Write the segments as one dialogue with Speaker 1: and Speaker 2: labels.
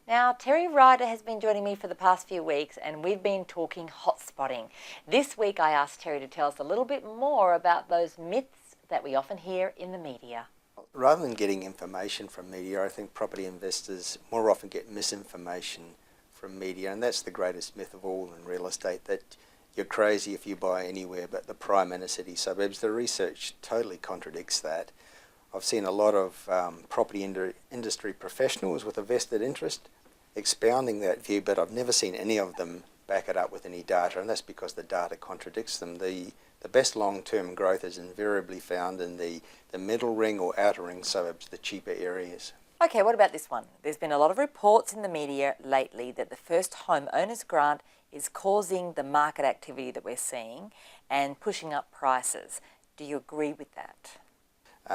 Speaker 1: Now, Terry Ryder has been joining me for the past few weeks and we've been talking hotspotting. This week I asked Terry to tell us a little bit more about those myths that we often hear in the media.
Speaker 2: Rather than getting information from media, I think property investors more often get misinformation from media, and that's the greatest myth of all in real estate, that you're crazy if you buy anywhere but the prime inner city suburbs. The research totally contradicts that. I've seen a lot of property industry professionals with a vested interest expounding that view, but I've never seen any of them back it up with any data, and that's because the data contradicts them. The best long-term growth is invariably found in the middle ring or outer ring suburbs, the cheaper areas.
Speaker 1: Okay, what about this one? There's been a lot of reports in the media lately that the first home owners grant is causing the market activity that we're seeing and pushing up prices. Do you agree with that?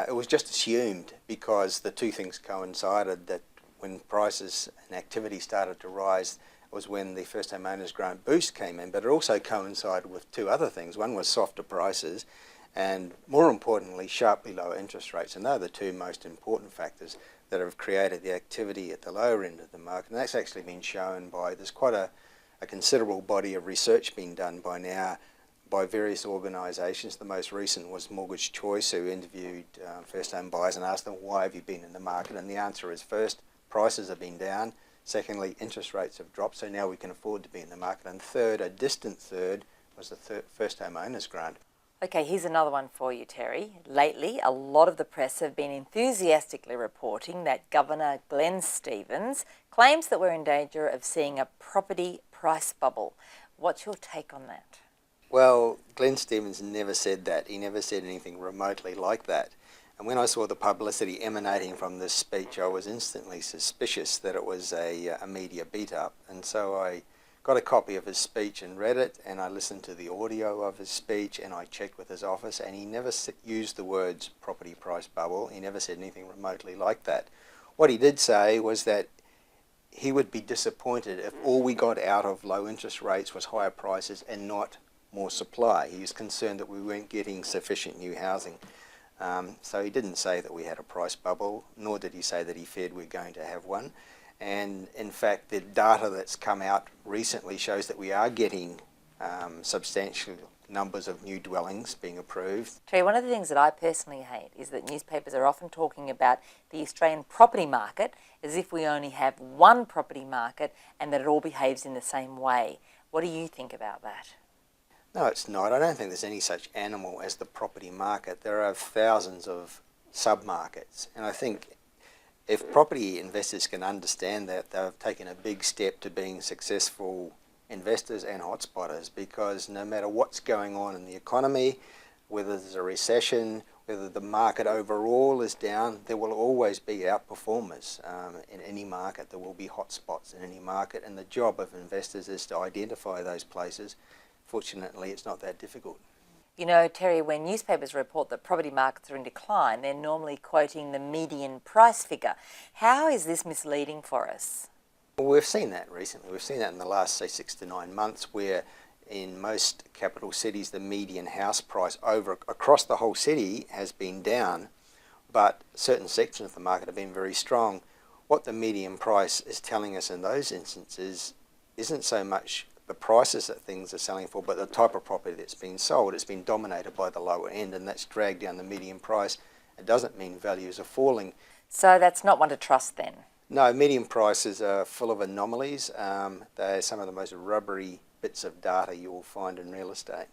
Speaker 2: It was just assumed because the two things coincided, that when prices and activity started to rise was when the first home owners grant boost came in, but it also coincided with two other things. One was softer prices and, more importantly, sharply lower interest rates, and they're the two most important factors that have created the activity at the lower end of the market. And that's actually been shown by, there's quite a considerable body of research being done by now by various organisations. The most recent was Mortgage Choice, who interviewed first home buyers and asked them, why have you been in the market? And the answer is, first, prices have been down. Secondly, interest rates have dropped, so now we can afford to be in the market. And third, a distant third, was the first home owners grant.
Speaker 1: Okay, here's another one for you, Terry. Lately, a lot of the press have been enthusiastically reporting that Governor Glenn Stevens claims that we're in danger of seeing a property price bubble. What's your take on that?
Speaker 2: Well, Glenn Stevens never said that. He never said anything remotely like that. And when I saw the publicity emanating from this speech, I was instantly suspicious that it was a media beat-up. And so I got a copy of his speech and read it, and I listened to the audio of his speech, and I checked with his office, and he never used the words property price bubble. He never said anything remotely like that. What he did say was that he would be disappointed if all we got out of low interest rates was higher prices and not more supply. He was concerned that we weren't getting sufficient new housing. So he didn't say that we had a price bubble, nor did he say that he feared we're going to have one. And in fact, the data that's come out recently shows that we are getting substantial numbers of new dwellings being approved.
Speaker 1: Terry, one of the things that I personally hate is that newspapers are often talking about the Australian property market as if we only have one property market and that it all behaves in the same way. What do you think about that?
Speaker 2: No, it's not. I don't think there's any such animal as the property market. There are thousands of sub-markets, and I think if property investors can understand that, they've taken a big step to being successful investors and hotspotters, because no matter what's going on in the economy, whether there's a recession, whether the market overall is down, there will always be outperformers in any market. There will be hotspots in any market, and the job of investors is to identify those places. Fortunately, it's not that difficult.
Speaker 1: You know, Terry, when newspapers report that property markets are in decline, they're normally quoting the median price figure. How is this misleading for us?
Speaker 2: Well, we've seen that recently. We've seen that in the last, say, 6 to 9 months, where in most capital cities, the median house price across the whole city has been down, but certain sections of the market have been very strong. What the median price is telling us in those instances isn't so much the prices that things are selling for, but the type of property that's been sold. It's been dominated by the lower end, and that's dragged down the median price. It doesn't mean values are falling.
Speaker 1: So that's not one to trust then?
Speaker 2: No, median prices are full of anomalies. They're some of the most rubbery bits of data you will find in real estate.